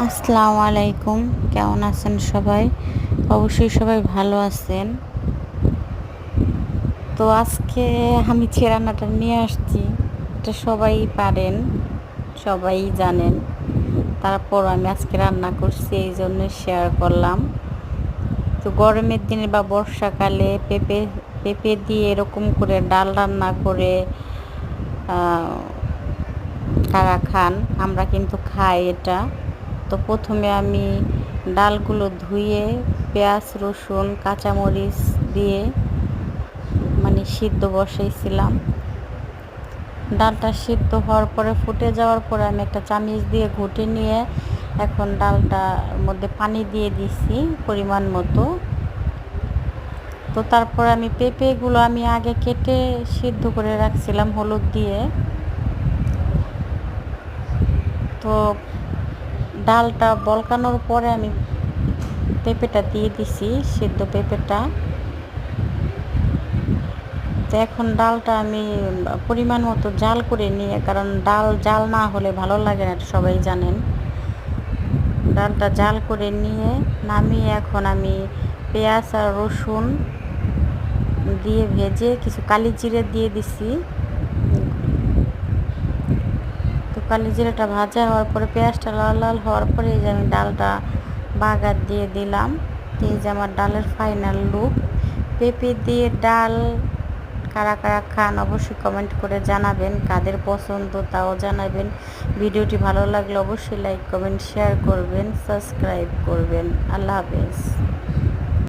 আসসালামু আলাইকুম। কেমন আছেন সবাই? অবশ্যই সবাই ভালো আছেন। তো আজকে আমি যে রান্নাটা নিয়ে আসছি এটা সবাই পারেন, সবাই জানেন। তারপর আমি আজকে রান্না করছি এই জন্য শেয়ার করলাম। তো গরমের দিনে বা বর্ষাকালে পেঁপে পেঁপে দিয়ে এরকম করে ডাল রান্না করে কারা খান, আমরা কিন্তু খাই এটা। তো প্রথমে আমি ডালগুলো ধুয়ে পেঁয়াজ রসুন কাঁচামরিচ দিয়ে সিদ্ধ বসাইছিলাম। ডালটা সিদ্ধ হওয়ার পরে ফুটে যাওয়ার পরে আমি একটা চামচ দিয়ে ঘুটে নিয়ে এখন ডালটার মধ্যে পানি দিয়ে দিছি পরিমাণ মতো। তো তারপর আমি পেঁপেগুলো আমি আগে কেটে সিদ্ধ করে রাখছিলাম হলুদ দিয়ে। তো ডালটা বলকানোর পরে আমি পেঁপেটা দিয়ে দিছি, সিদ্ধ পেঁপেটা। তো এখন ডালটা আমি পরিমাণ মতো জাল করে নিয়ে, কারণ ডাল জাল না হলে ভালো লাগে না, সবাই জানেন। ডালটা জাল করে নিয়ে নামিয়ে এখন আমি পেঁয়াজ আর রসুন দিয়ে ভেজে কিছু কালি জিরে দিয়ে দিছি। তো কালি জিরাটা ভাজা হওয়ার পরে পেঁয়াজটা লাল লাল হওয়ার পরে এই যে আমি ডালটা বাগার দিয়ে দিলাম। এই যে আমার ডালের ফাইনাল লুক। পেঁপে দিয়ে ডাল কারা কারা খান অবশ্যই কমেন্ট করে জানাবেন, কাদের পছন্দ তাও জানাবেন। ভিডিওটি ভালো লাগলে অবশ্যই লাইক কমেন্ট শেয়ার করবেন, সাবস্ক্রাইব করবেন। আল্লাহ হাফেজ।